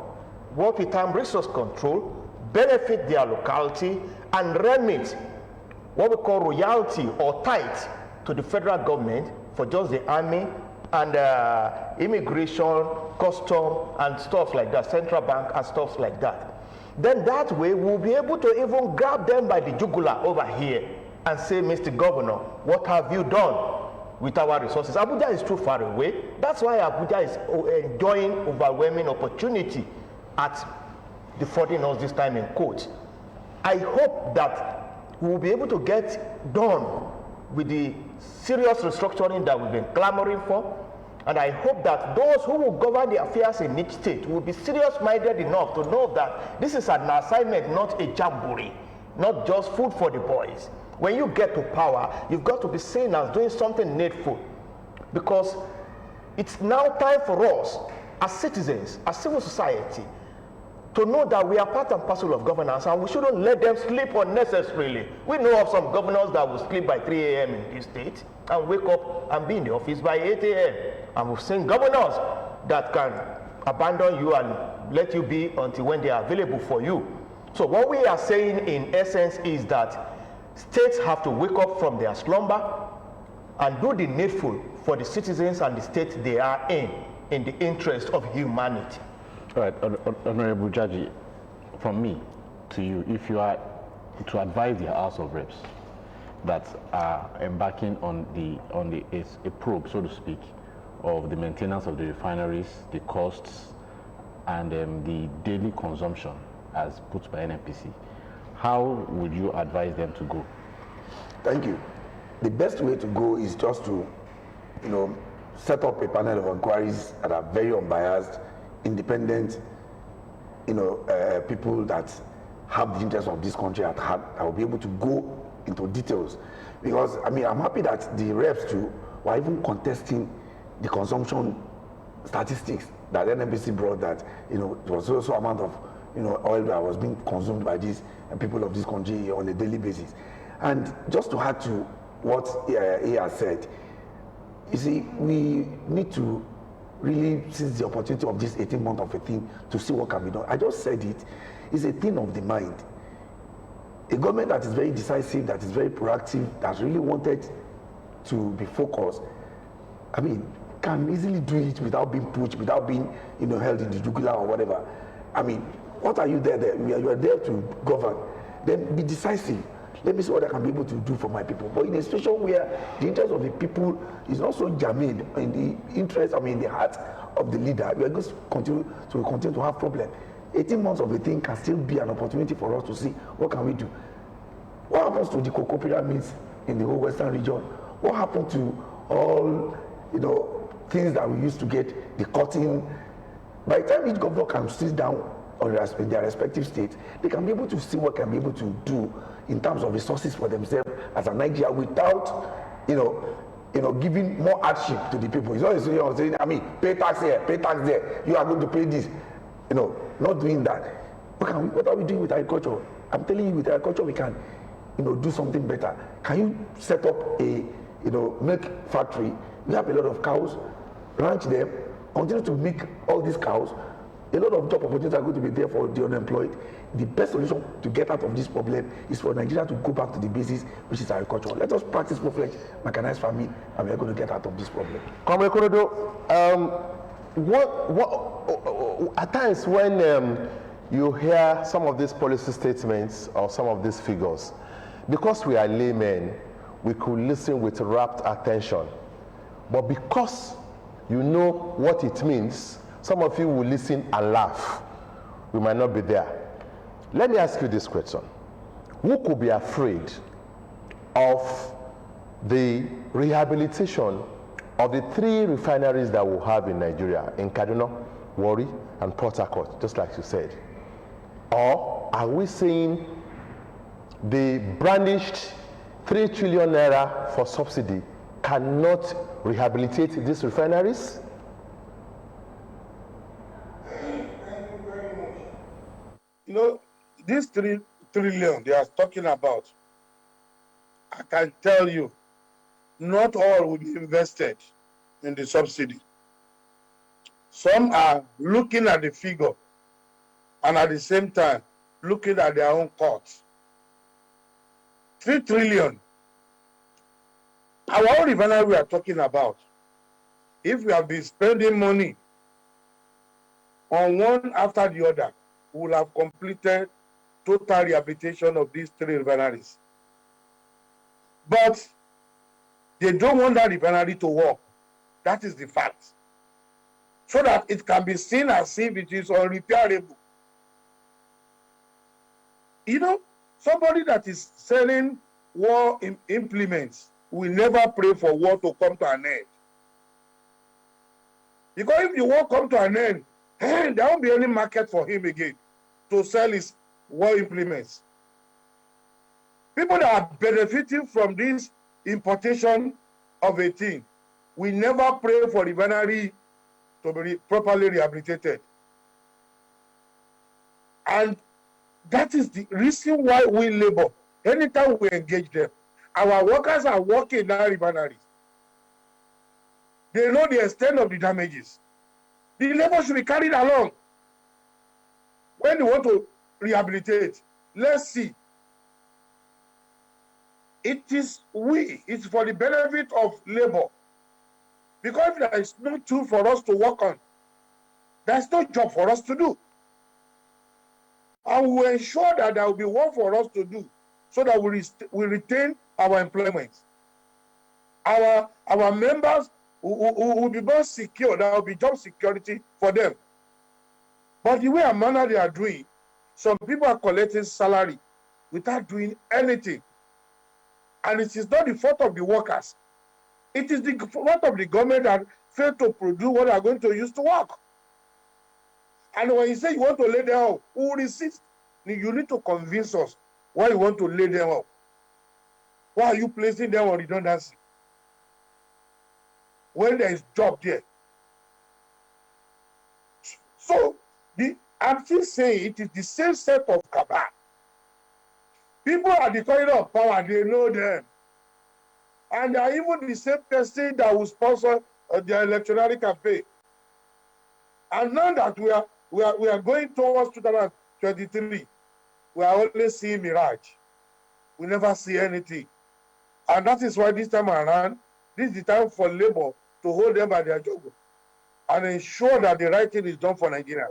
what we term resource control, benefit their locality, and remit what we call royalty or tithe to the federal government for just the army and immigration, custom, and stuff like that, central bank and stuff like that. Then that way we'll be able to even grab them by the jugular over here and say, Mr. Governor, what have you done with our resources? Abuja is too far away. That's why Abuja is enjoying overwhelming opportunity at defrauding us this time in court. I hope that we will be able to get done with the serious restructuring that we've been clamoring for. And I hope that those who will govern the affairs in each state will be serious-minded enough to know that this is an assignment, not a jamboree, not just food for the boys. When you get to power, you've got to be seen as doing something needful, because it's now time for us as citizens, as civil society, to know that we are part and parcel of governance, and we shouldn't let them sleep unnecessarily. We know of some governors that will sleep by 3 a.m. in this state and wake up and be in the office by 8 a.m. And we've seen governors that can abandon you and let you be until when they are available for you. So what we are saying in essence is that states have to wake up from their slumber, and do the needful for the citizens and the state they are in the interest of humanity. All right, Honorable Jaji, from me to you, if you are to advise the House of Reps that are embarking on a probe, so to speak, of the maintenance of the refineries, the costs, and the daily consumption as put by NNPC, how would you advise them to go? Thank you. The best way to go is just to, set up a panel of inquiries that are very unbiased, independent, people that have the interest of this country at heart. I will be able to go into details, because I'm happy that the reps too were even contesting the consumption statistics that NNPC brought, that it was also amount of oil that was being consumed by these people of this country on a daily basis. And just to add to what he has said, you see, we need to really seize the opportunity of this 18 months of a thing to see what can be done. I just said it's a thing of the mind. A government that is very decisive, that is very proactive, that really wanted to be focused, can easily do it without being pushed, without being held in the jugular or whatever. What are you there? You are there to govern. Then be decisive. Let me see what I can be able to do for my people. But in a situation where the interest of the people is not so germane in the interest, in the heart of the leader, we are going to continue to have problems. 18 months of a thing can still be an opportunity for us to see what can we do. What happens to the cocoa pyramids in the whole Western region? What happened to all things that we used to get, the cotton? By the time each governor can sit down in their respective states, they can be able to see what can be able to do in terms of resources for themselves as a Nigeria, without giving more hardship to the people. It's not saying, pay tax here, pay tax there, you are going to pay this. Not doing that. What are we doing with agriculture? I'm telling you, with agriculture we can do something better. Can you set up a milk factory? We have a lot of cows, ranch them, continue to milk all these cows. A lot of job opportunities are going to be there for the unemployed. The best solution to get out of this problem is for Nigeria to go back to the basis, which is agriculture. Let us practice full-fledged mechanized farming, and we are going to get out of this problem. Comrade Korodo, at times when you hear some of these policy statements or some of these figures, because we are laymen, we could listen with rapt attention. But because you know what it means, some of you will listen and laugh. We might not be there. Let me ask you this question. Who could be afraid of the rehabilitation of the 3 refineries that we have in Nigeria, in Kaduna, Warri, and Port Harcourt, just like you said? Or are we saying the brandished 3 trillion naira for subsidy cannot rehabilitate these refineries? This 3 trillion they are talking about, I can tell you, not all will be invested in the subsidy. Some are looking at the figure and at the same time looking at their own costs. 3 trillion. Our own refinery we are talking about, if we have been spending money on one after the other, we will have completed total rehabilitation of these 3 refineries. But they don't want that refinery to work. That is the fact. So that it can be seen as if it is unrepairable. Somebody that is selling war implements will never pray for war to come to an end. Because if the war comes to an end, there won't be any market for him again to sell his war implements. People that are benefiting from this importation of a thing will never pray for the refinery to be properly rehabilitated. And that is the reason why we labor. Anytime we engage them, our workers are working in that refinery. They know the extent of the damages. The labor should be carried along. When they want to rehabilitate, let's see. it's for the benefit of labor. Because if there is no tool for us to work on, there's no job for us to do. And we will ensure that there will be work for us to do so that we retain our employment. Our members will be more secure. There will be job security for them. But the way and manner they are doing, some people are collecting salary without doing anything. And it is not the fault of the workers. It is the fault of the government that failed to produce what they are going to use to work. And when you say you want to lay them off, who will resist? You need to convince us why you want to lay them off. Why are you placing them on redundancy? When there is job there. So, I'm still saying it is the same set of cabal. People at the corridor of power, they know them. And they are even the same person that will sponsor their electoral campaign. And now that we are going towards 2023, we are only seeing mirage. We never see anything. And that is why this time around, this is the time for labor to hold them by their job and ensure that the right thing is done for Nigeria.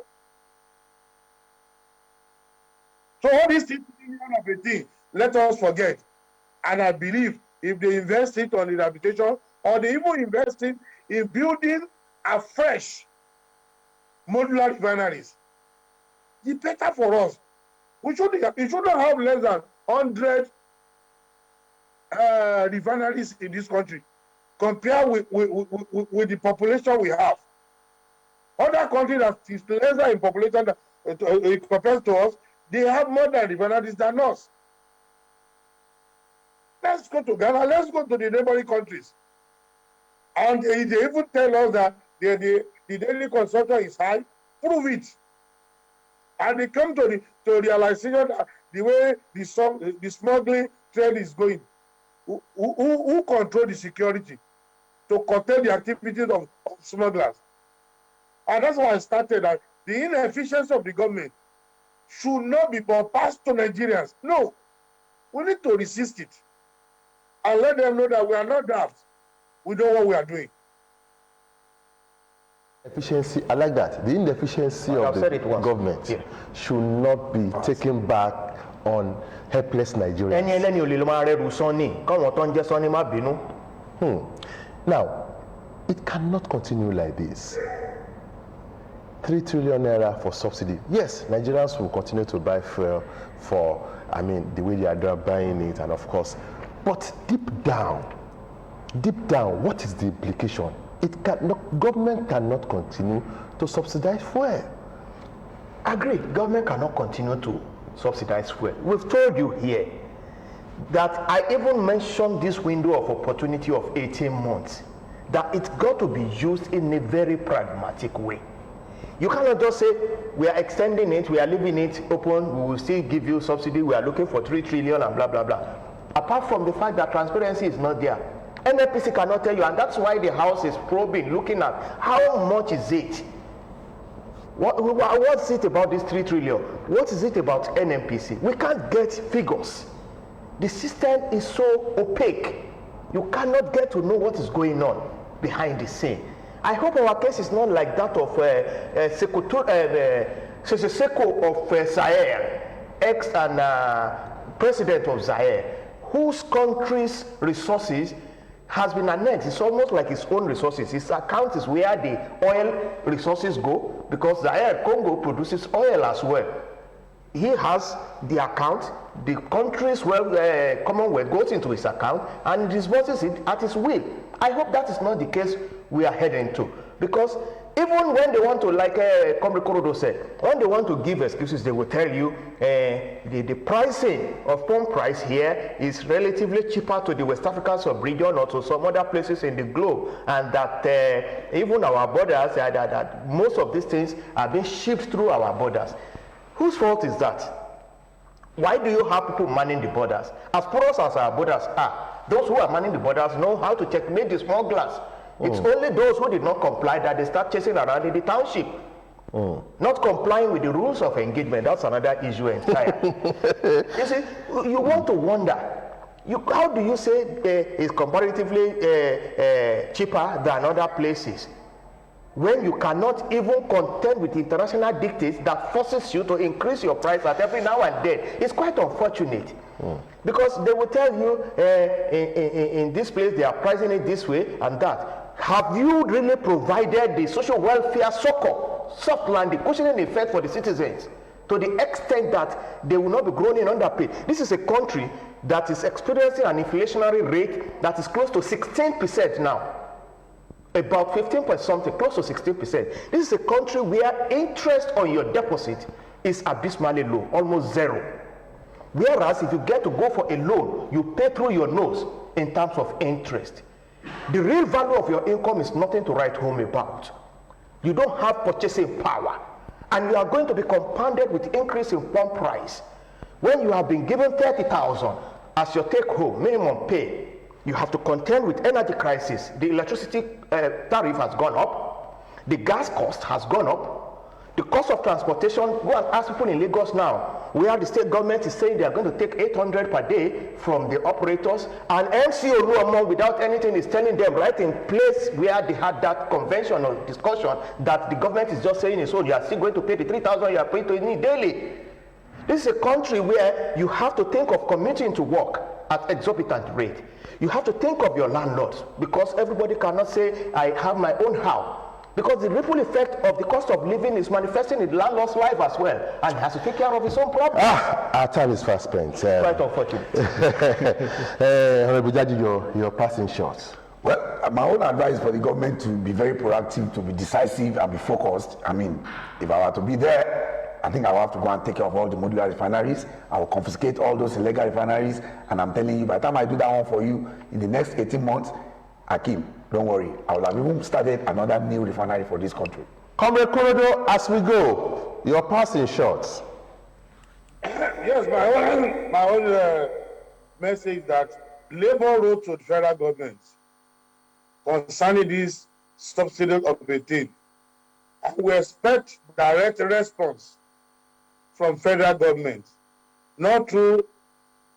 So all these things, of a thing, let us forget. And I believe if they invest it on rehabilitation, or they even invest it in building afresh modular refineries, it's better for us. We shouldn't have less than 100 refineries in this country, compared with the population we have. Other countries that is lesser in population compared to us, they have more than refineries than us. Let's go to Ghana, let's go to the neighboring countries. And they even tell us that the daily consumption is high, prove it. And they come to the realization that the way the smuggling trade is going, who control the security to contain the activities of smugglers? And that's why I started that the inefficiency of the government should not be passed to Nigerians. No, we need to resist it and let them know that we are not daft. We know what we are doing. Efficiency, I like that. The inefficiency of the government should not be taken back on helpless Nigerians. Now, it cannot continue like this. 3 trillion naira for subsidy. Yes, Nigerians will continue to buy fuel for, the way they are buying it, and of course, but deep down, what is the implication? Government cannot continue to subsidize fuel. Agreed, government cannot continue to subsidize fuel. We've told you here that I even mentioned this window of opportunity of 18 months, that it's got to be used in a very pragmatic way. You cannot just say, we are extending it, we are leaving it open, we will still give you subsidy, we are looking for 3 trillion and blah, blah, blah. Apart from the fact that transparency is not there. NNPC cannot tell you, and that's why the House is probing, looking at how much is it? What's it about this 3 trillion? What is it about NNPC? We can't get figures. The system is so opaque. You cannot get to know what is going on behind the scene. I hope our case is not like that of Seko of Zaire, ex and president of Zaire, whose country's resources has been annexed. It's almost like his own resources. His account is where the oil resources go, because Zaire, Congo, produces oil as well. He has the account, the country's commonwealth goes into his account and disburses it at his will. I hope that is not the case we are heading to, because even when they want to, like Comrade Korodo said, when they want to give excuses, they will tell you the pricing of pump price here is relatively cheaper to the West African sub-region or to some other places in the globe, and that even our borders, that most of these things are being shipped through our borders. Whose fault is that? Why do you have people manning the borders? As porous as our borders are, those who are manning the borders know how to checkmate the smugglers. It's only those who did not comply that they start chasing around in the township. Not complying with the rules of engagement, that's another issue entirely. You see, you want to wonder, How do you say it's comparatively cheaper than other places when you cannot even contend with international dictates that forces you to increase your price at every now and then? It's quite unfortunate. Because they will tell you in this place they are pricing it this way and that. Have you really provided the social welfare succor, soft landing, cushioning effect for the citizens to the extent that they will not be groaning underpaid? This is a country that is experiencing an inflationary rate that is close to 16% now. About 15 point something, close to 16%. This is a country where interest on your deposit is abysmally low, almost zero. Whereas if you get to go for a loan, you pay through your nose in terms of interest. The real value of your income is nothing to write home about. You don't have purchasing power, and you are going to be compounded with increase in pump price. When you have been given 30,000 as your take-home minimum pay, you have to contend with energy crisis. The electricity tariff has gone up. The gas cost has gone up. The cost of transportation, go and ask people in Lagos now, where the state government is saying they are going to take 800 per day from the operators, and MCO Luomo, without anything, is telling them right in place where they had that convention or discussion that the government is just saying, so you are still going to pay the 3,000 you are paying to me daily. This is a country where you have to think of commuting to work at exorbitant rate. You have to think of your landlords, because everybody cannot say, I have my own house. Because the ripple effect of the cost of living is manifesting in the landlord's life as well, and he has to take care of his own problems. Our time is fast spent. Quite unfortunate. Honorable Jaji, your passing shots. Well, my own advice for the government to be very proactive, to be decisive and be focused. I mean, if I were to be there, I think I will have to go and take care of all the modular refineries. I will confiscate all those illegal refineries, and I'm telling you, by the time I do that one for you, in the next 18 months, Akim, don't worry, I will have even started another new refinery for this country. Comrade Korodo, as we go, your passing shots. Yes, my own message that Labour wrote to the federal government concerning this subsidy of 18. We expect direct response from federal government, not through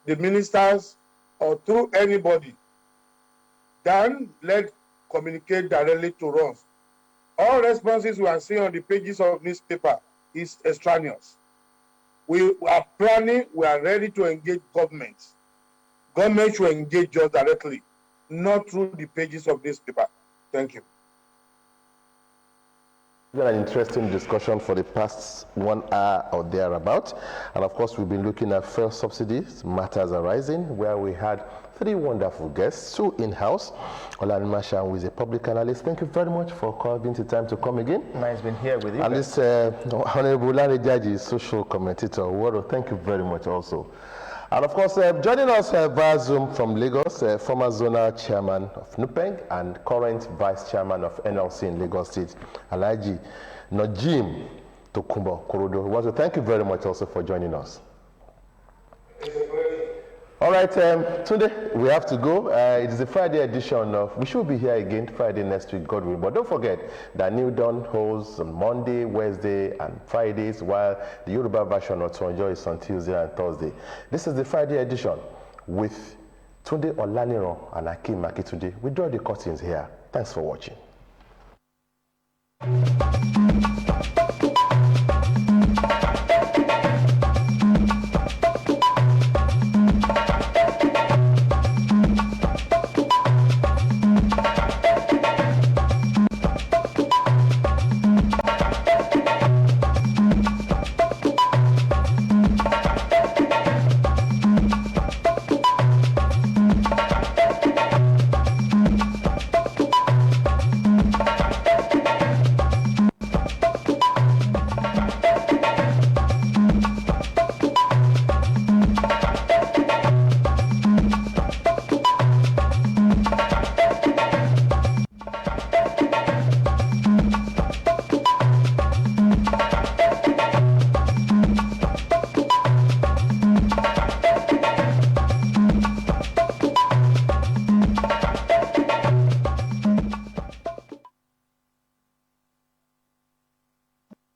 the ministers or through anybody. Then let communicate directly to us. All responses we are seeing on the pages of newspaper is extraneous. We are planning, we are ready to engage government. Government should engage us directly, not through the pages of newspaper. Thank you. It's been an interesting discussion for the past 1 hour or thereabout. And of course, we've been looking at fuel subsidies, matters arising, where we had 3 wonderful guests, 2 in-house. Olan Mashan, who is a public analyst. Thank you very much for carving the time to come again. Nice being here with you. And this Honorable Larry Jaji, social commentator. Waro, thank you very much also. And of course, joining us via Zoom from Lagos, former zonal chairman of NUPENG and current vice chairman of NLC in Lagos State, Alhaji Najim Tokunbo Korodo. Waro, thank you very much also for joining us. All right, today we have to go. It is the Friday edition of, we should be here again Friday next week, God willing. But don't forget that New Dawn holds on Monday, Wednesday, and Fridays, while the Yoruba version of Tuonjo is on Tuesday and Thursday. This is the Friday edition with Tunde Olaniro and Akim Makitunde. We draw the curtains here. Thanks for watching.